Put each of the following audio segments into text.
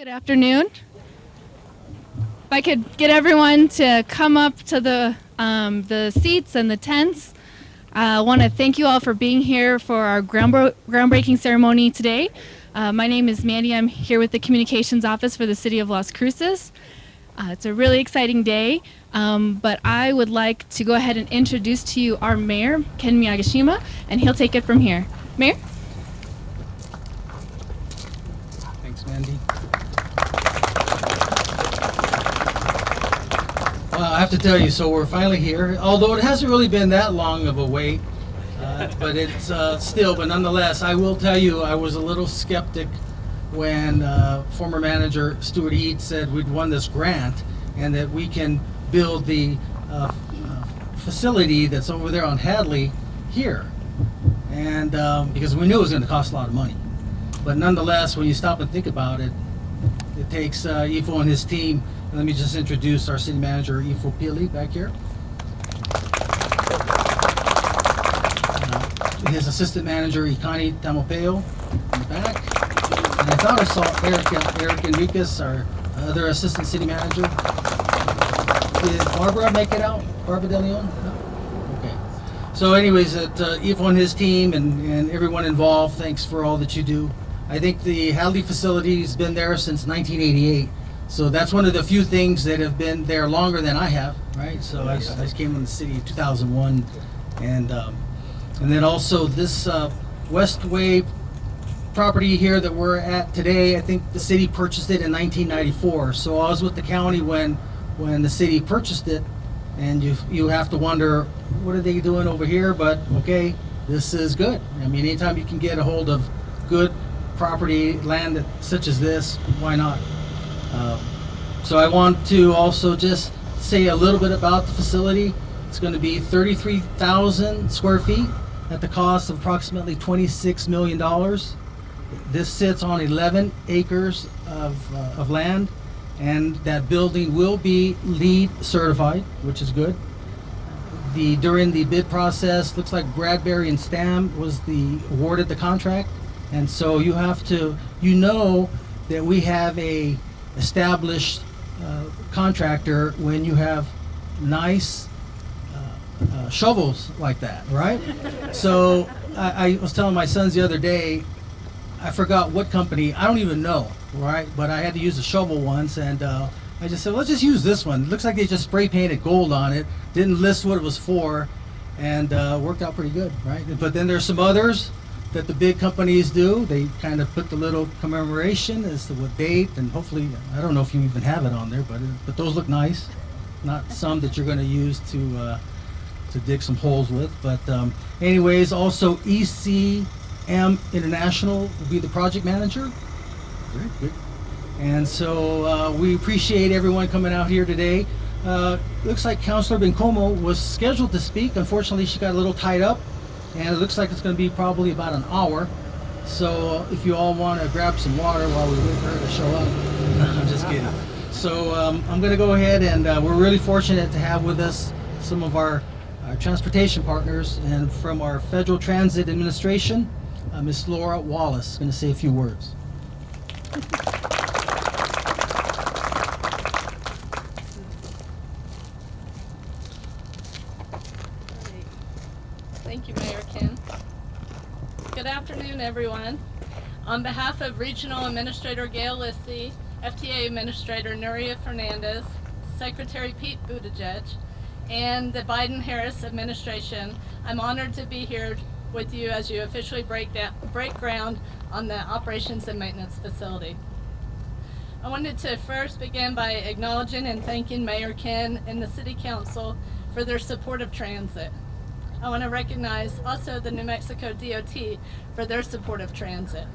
Good afternoon. If I could get everyone to come up to the seats and the tents. I want to thank you all for being here for our groundbreaking ceremony today. My name is Mandy. I'm here with the Communications Office for the City of Las Cruces. It's a really exciting day, but I would like to go ahead and introduce to you our mayor, Ken Miyagishima, and he'll take it from here. Mayor? Thanks, Mandy. Well, I have to tell you, so we're finally here. Although it hasn't really been that long of a wait, but it's but nonetheless, I will tell you, I was a little skeptic when former manager Stuart Eads said we'd won this grant and that we can build the facility that's over there on Hadley here. And because we knew it was going to cost a lot of money. But nonetheless, when you stop and think about it, it takes Ifo and his team. Let me just introduce our city manager, Ifo Pili, back here. His assistant manager, Ikani Tamopeo, in the back. And I thought I saw Eric Enriquez, our other assistant city manager. Did Barbara make it out? Barbara De Leon? No? Okay. So anyways, Ifo and his team and everyone involved, thanks for all that you do. I think the Hadley facility has been there since 1988. So that's one of the few things that have been there longer than I have, right? So I came in the city in 2001. And then also this Westway property here that we're at today, I think the city purchased it in 1994. So I was with the county when the city purchased it. And you have to wonder, what are they doing over here? But okay, this is good. I mean, anytime you can get a hold of good property, land such as this, why not? So I want to also just say a little bit about the facility. It's going to be 33,000 square feet at the cost of approximately $26 million. This sits on 11 acres of land, and that building will be LEED certified, which is good. During the bid process, looks like Bradbury and Stam was awarded the contract, and so you know that we have a established contractor when you have nice shovels like that, right? So I was telling my sons the other day, I forgot what company, I don't even know, right? But I had to use a shovel once, and I just said, let's just use this one. It looks like they just spray painted gold on it, didn't list what it was for, and worked out pretty good, right? But then there's some others that the big companies do. They kind of put the little commemoration as to what date, and hopefully, I don't know if you even have it on there, but those look nice. Not some that you're going to use to dig some holes with. But anyways, also ECM International will be the project manager. Very good. And so we appreciate everyone coming out here today. Looks like Councilor Bencomo was scheduled to speak. Unfortunately, she got a little tied up. And it looks like it's going to be probably about an hour. So if you all want to grab some water while we wait for her to show up. No, I'm just kidding. So I'm going to go ahead, and we're really fortunate to have with us some of our transportation partners, and from our Federal Transit Administration, Ms. Laura Wallace is going to say a few words. Thank you, Mayor Ken. Good afternoon, everyone. On behalf of Regional Administrator Gail Lissy, FTA Administrator Nuria Fernandez, Secretary Pete Buttigieg, and the Biden-Harris administration, I'm honored to be here with you as you officially break ground on the operations and maintenance facility. I wanted to first begin by acknowledging and thanking Mayor Ken and the City Council for their support of transit. I want to recognize also the New Mexico DOT for their support of transit.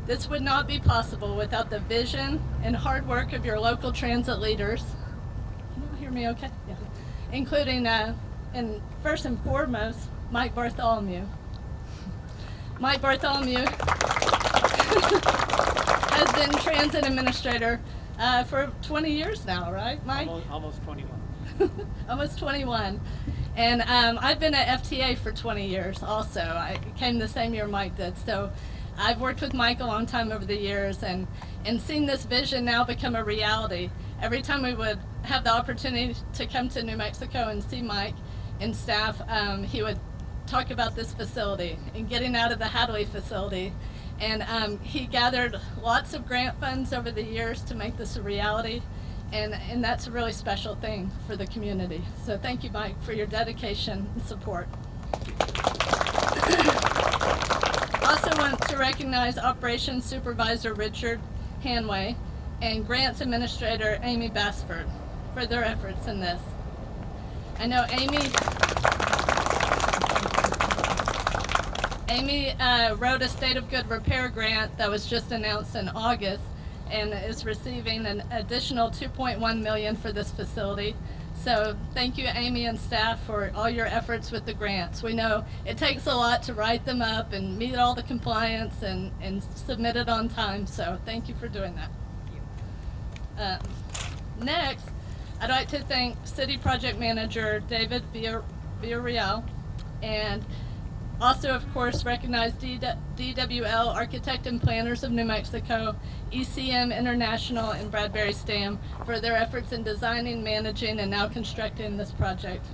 This would not be possible without the vision and hard work of your local transit leaders. Can you hear me okay? Yeah. Including, and first and foremost, Mike Bartholomew. Mike Bartholomew has been transit administrator for 20 years now, right, Mike? Almost 21. Almost 21. And I've been at FTA for 20 years also. I came the same year Mike did. So I've worked with Mike a long time over the years, and seen this vision now become a reality. Every time we would have the opportunity to come to New Mexico and see Mike and staff, he would talk about this facility and getting out of the Hadley facility. And he gathered lots of grant funds over the years to make this a reality. And that's a really special thing for the community. So thank you, Mike, for your dedication and support. Also want to recognize Operations Supervisor Richard Hanway and Grants Administrator Amy Bassford for their efforts in this. I know Amy wrote a State of Good Repair grant that was just announced in August and is receiving an additional $2.1 million for this facility. So thank you, Amy and staff, for all your efforts with the grants. We know it takes a lot to write them up and meet all the compliance and submit it on time, so thank you for doing that. Next, I'd like to thank City Project Manager David Villarreal, and also, of course, recognize DWL Architect and Planners of New Mexico, ECM International, and Bradbury Stam for their efforts in designing, managing, and now constructing this project.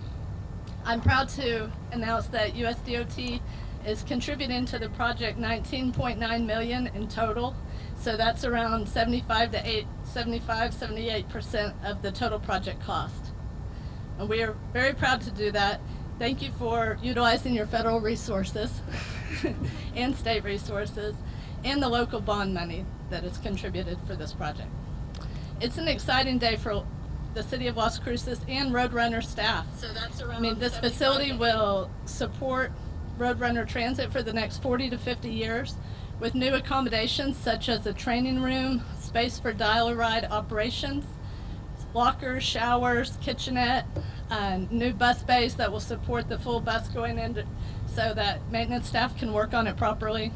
I'm proud to announce that USDOT is contributing to the project $19.9 million in total. So that's around 78% of the total project cost. And we are very proud to do that. Thank you for utilizing your federal resources and state resources and the local bond money that is contributed for this project. It's an exciting day for the City of Las Cruces and RoadRUNNER staff. So that's around this facility will support RoadRUNNER Transit for the next 40 to 50 years with new accommodations such as a training room, space for dial-a-ride operations, lockers, showers, kitchenette, new bus bays that will support the full bus going in so that maintenance staff can work on it properly,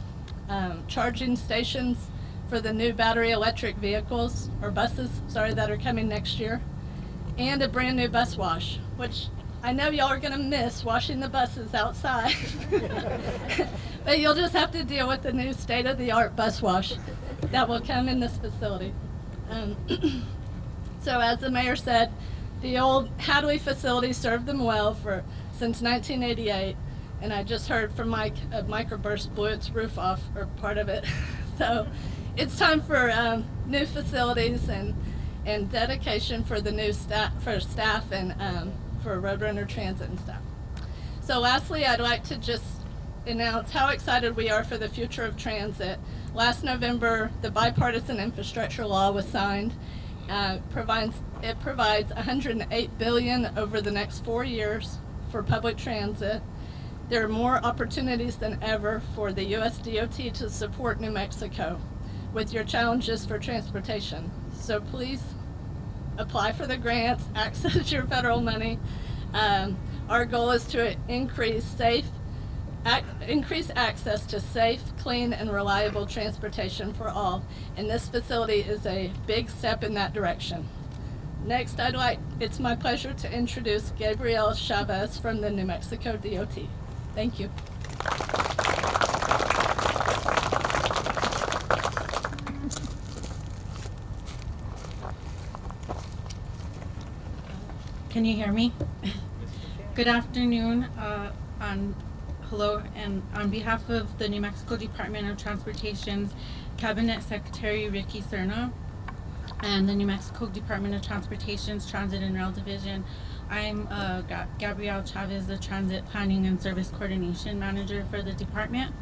charging stations for the new battery electric vehicles, or buses, sorry, that are coming next year, and a brand new bus wash, which I know y'all are gonna miss washing the buses outside, but you'll just have to deal with the new state-of-the-art bus wash that will come in this facility. So as the mayor said, the old Hadley facility served them well since 1988, and I just heard from Mike, a microburst blew its roof off, or part of it. So it's time for new facilities and dedication for the new staff, and for RoadRUNNER Transit and staff. So lastly, I'd like to just announce how excited we are for the future of transit. Last November, the bipartisan infrastructure law was signed. It provides $108 billion over the next 4 years for public transit. There are more opportunities than ever for the USDOT to support New Mexico with your challenges for transportation. So please apply for the grants, access your federal money. Our goal is to increase access to safe, clean, and reliable transportation for all, and this facility is a big step in that direction. Next, it's my pleasure to introduce Gabriel Chavez from the New Mexico DOT. Thank you. Can you hear me? Good afternoon. Hello, and on behalf of the New Mexico Department of Transportation's Cabinet Secretary Ricky Cerna and the New Mexico Department of Transportation's Transit and Rail Division, I'm Gabrielle Chavez, the Transit Planning and Service Coordination Manager for the department.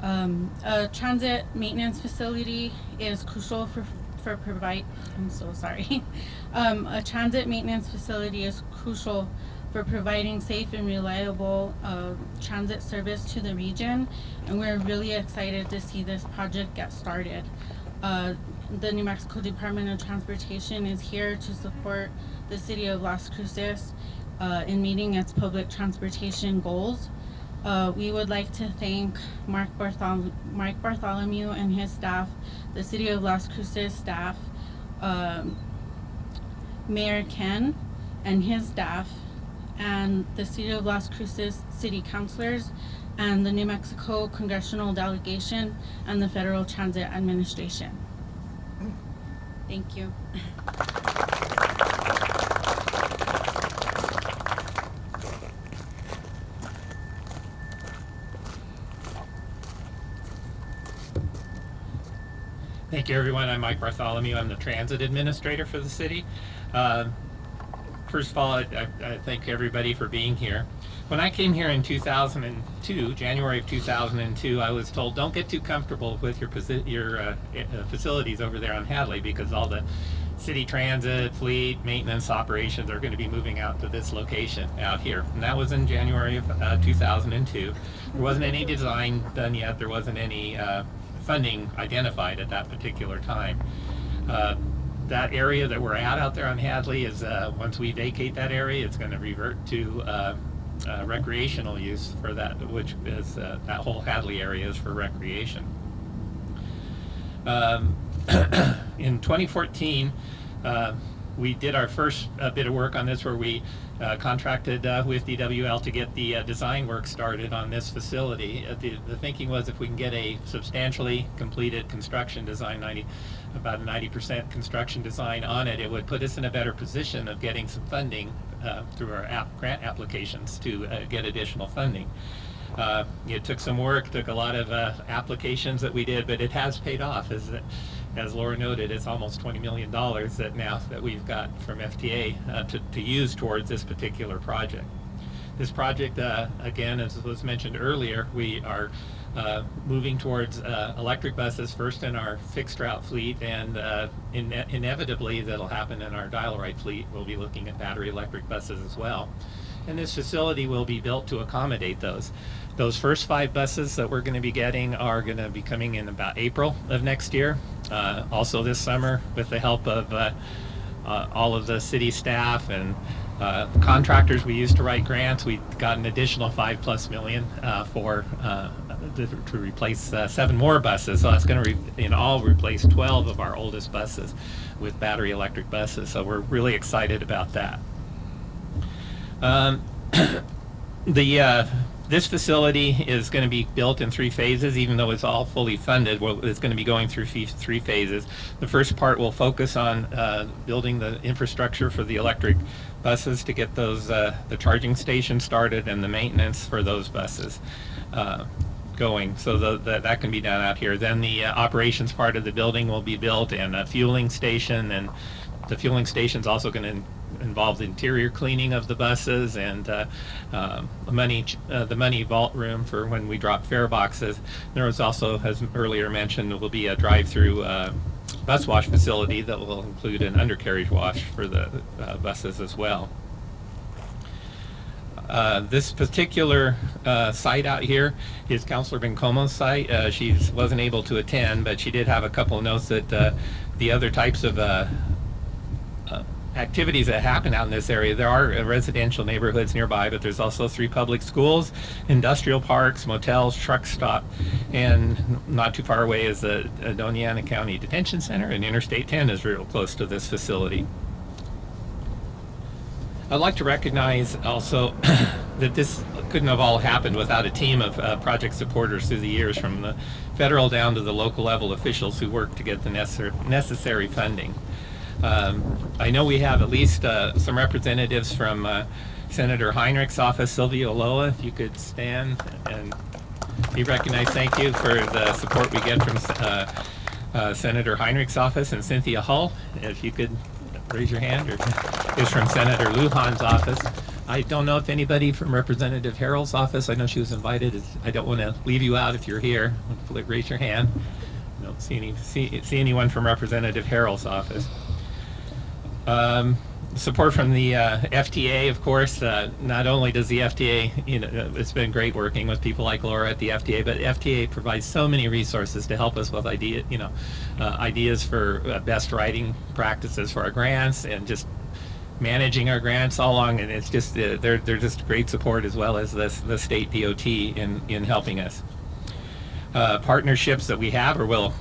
A transit maintenance facility is crucial a transit maintenance facility is crucial for providing safe and reliable transit service to the region, and we're really excited to see this project get started. The New Mexico Department of Transportation is here to support the City of Las Cruces in meeting its public transportation goals. We would like to thank Mike Bartholomew and his staff, the City of Las Cruces staff, Mayor Ken and his staff, and the City of Las Cruces city councilors and the New Mexico Congressional Delegation and the Federal Transit Administration. Thank you. Thank you, everyone. I'm Mike Bartholomew. I'm the transit administrator for the city. First of all, I thank everybody for being here. When I came here in 2002, January of 2002, I was told, don't get too comfortable with your facilities over there on Hadley, because all the city transit, fleet, maintenance operations are going to be moving out to this location out here. And that was in January of 2002. There wasn't any design done yet. There wasn't any funding identified at that particular time. That area that we're at out there on Hadley is, once we vacate that area, it's going to revert to recreational use for that, which is that whole Hadley area is for recreation. In 2014, we did our first bit of work on this, where we contracted with DWL to get the design work started on this facility. The thinking was, if we can get a substantially completed construction design, about a 90% construction design on it, it would put us in a better position of getting some funding through our grant applications to get additional funding. It took some work, took a lot of applications that we did, but it has paid off. As Laura noted, it's almost $20 million that we've got from FTA to use towards this particular project. This project, again, as was mentioned earlier, we are moving towards electric buses first in our fixed route fleet, and inevitably that'll happen in our dial-a-ride fleet. We'll be looking at battery electric buses as well. And this facility will be built to accommodate those. Those first 5 buses that we're going to be getting are going to be coming in about April of next year. Also this summer, with the help of all of the city staff and contractors we used to write grants, we got an additional $5+ million to replace 7 more buses. So that's going to in all replace 12 of our oldest buses with battery electric buses. So we're really excited about that. This facility is going to be built in 3 phases, even though it's all fully funded. It's going to be going through 3 phases. The first part will focus on building the infrastructure for the electric buses to get those the charging stations started and the maintenance for those buses going, so that can be done out here. Then the operations part of the building will be built, and a fueling station, and the fueling station is also going to involve the interior cleaning of the buses, and the money vault room for when we drop fare boxes. There was also, as earlier mentioned, will be a drive-through bus wash facility that will include an undercarriage wash for the buses as well. This particular site out here is Councilor Bencomo's site. She wasn't able to attend, but she did have a couple of notes that the other types of activities that happen out in this area. There are residential neighborhoods nearby, but there's also 3 public schools, industrial parks, motels, truck stop, and not too far away is the Doña Ana County Detention Center, and Interstate 10 is real close to this facility. I'd like to recognize also that this couldn't have all happened without a team of project supporters through the years, from the federal down to the local level officials who work to get the necessary funding. I know we have at least some representatives from Senator Heinrich's office. Sylvia Oloa, if you could stand and be recognized. Thank you for the support we get from Senator Heinrich's office. And Cynthia Hull, if you could raise your hand, is from Senator Lujan's office. I don't know if anybody from Representative Harrell's office, I know she was invited. I don't want to leave you out if you're here. Raise your hand. I don't see anyone from Representative Harrell's office. Support from the FTA, of course. Not only does the FTA, it's been great working with people like Laura at the FTA, but FTA provides so many resources to help us with ideas for best writing practices for our grants, and just managing our grants all along. And it's just they're just great support, as well as the state DOT in helping us. Partnerships that we have or will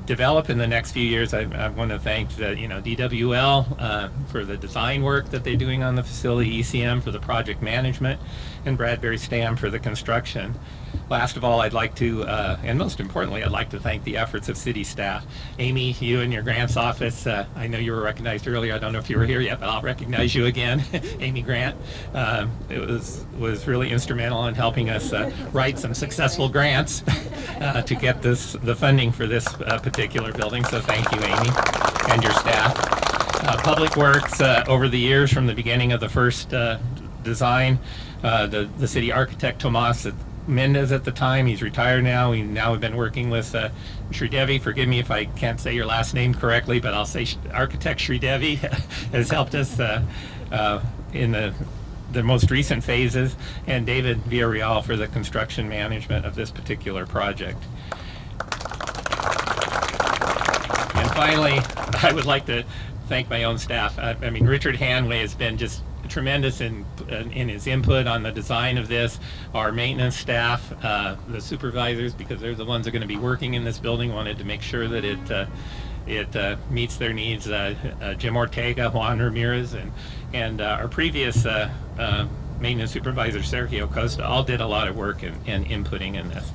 develop in the next few years. I want to thank the, DWL for the design work that they're doing on the facility, ECM for the project management, and Bradbury Stam for the construction. Last of all, I'd like to, and most importantly, I'd like to thank the efforts of city staff. Amy, you and your grants office, I know you were recognized earlier. I don't know if you were here yet, but I'll recognize you again. Amy Grant it was really instrumental in helping us write some successful grants to get the funding for this particular building. So thank you, Amy, and your staff. Public Works, over the years from the beginning of the first design, the city architect Tomas Mendez at the time, he's retired now. We now have been working with Sridevi. Forgive me if I can't say your last name correctly, but I'll say Architect Sridevi has helped us in the most recent phases, and David Villarreal for the construction management of this particular project. And finally, I would like to thank my own staff. I mean, Richard Hanway has been just tremendous in his input on the design of this. Our maintenance staff, the supervisors, because they're the ones that are going to be working in this building, wanted to make sure that it meets their needs. Jim Ortega, Juan Ramirez, and our previous maintenance supervisor, Sergio Costa, all did a lot of work in inputting in this.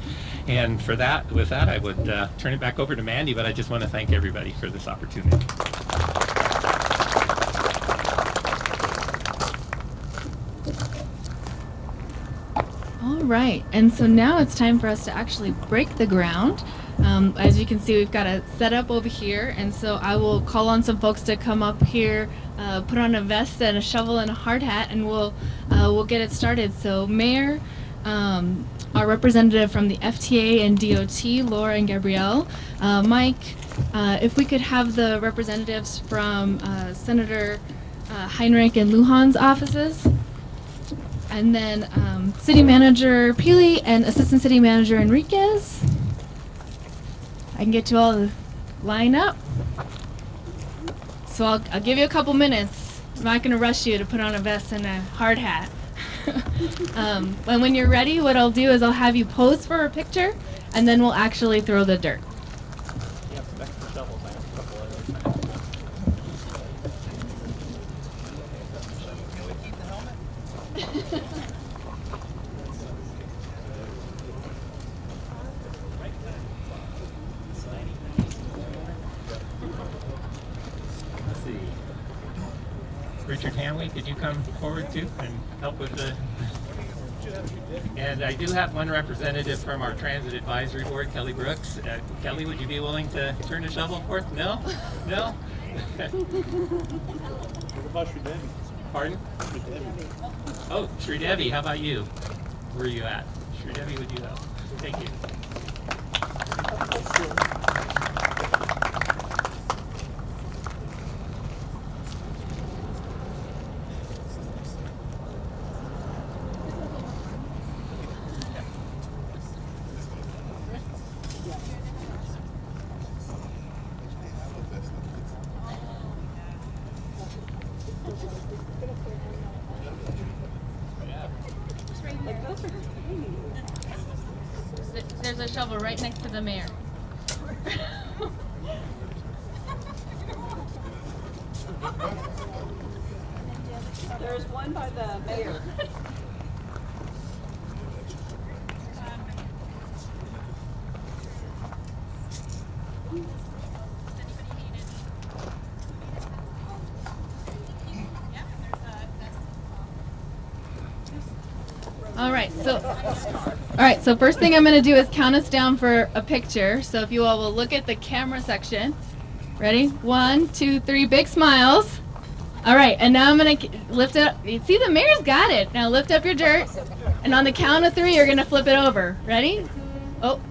And with that, I would turn it back over to Mandy, but I just want to thank everybody for this opportunity. All right, and so now it's time for us to actually break the ground. As you can see, we've got a setup over here, and so I will call on some folks to come up here, put on a vest and a shovel and a hard hat, and we'll get it started. So Mayor, our representative from the FTA and DOT, Laura and Gabrielle, Mike, if we could have the representatives from Senator Heinrich and Lujan's offices. And then City Manager Peely and Assistant City Manager Enriquez. I can get you all to line up. So I'll give you a couple minutes. I'm not going to rush you to put on a vest and a hard hat. And when you're ready, what I'll do is I'll have you pose for a picture, and then we'll actually throw the dirt. Richard Hanley, could you come forward too and help with the... And I do have one representative from our Transit Advisory Board, Kelly Brooks. Kelly, would you be willing to turn the shovel forth? No? No? What about Sridevi? Pardon? Oh, Sridevi, how about you? Where are you at? Sridevi, would you help? Thank you. There's a shovel right next to the mayor. There's one by the mayor. All right, so first thing I'm going to do is count us down for a picture. So if you all will look at the camera section. Ready? 1, 2, 3, big smiles. All right, and now I'm going to lift it up. You see, the mayor's got it. Now lift up your dirt, and on the count of 3, you're going to flip it over. Ready? Oh,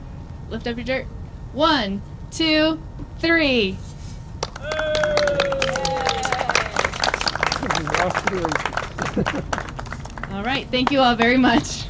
lift up your dirt. 1, 2, 3. All right, thank you all very much.